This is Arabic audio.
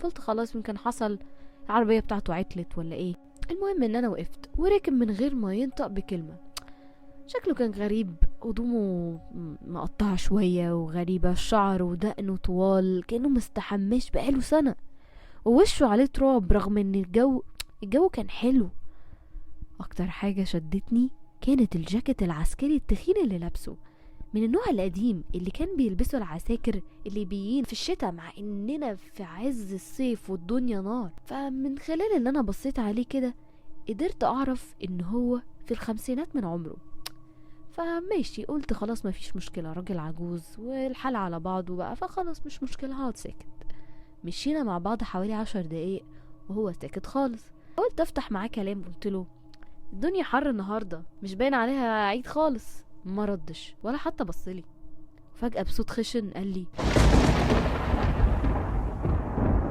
قلت خلاص يمكن حصل العربية بتاعته عطلت ولا ايه. المهم ان انا وقفت وركب من غير ما ينطق بكلمة. شكله كان غريب، هدومه مقطعة شوية وغريبة، الشعر ودقنه طوال كأنه مستحمش بقاله سنة، ووشه عليه تراب رغم ان الجو كان حلو. اكتر حاجة شدتني كانت الجاكيت العسكري التخين اللي لابسه، من النوع القديم اللي كان بيلبسه العساكر الليبيين في الشتاء، مع اننا في عز الصيف والدنيا نار. فمن خلال ان انا بصيت عليه كده قدرت اعرف ان هو في الخمسينات من عمره. فماشي، قلت خلاص مفيش مشكلة، راجل عجوز والحال على بعضه بقى، فخلاص مش مشكلة هقعد ساكت. مشينا مع بعض حوالي 10 دقايق وهو ساكت خالص. قلت افتح معاه كلام، قلت له الدنيا حر النهارده، مش باين عليها عيد خالص. ما ردش ولا حتى بصلي. فجأة بصوت خشن قال لي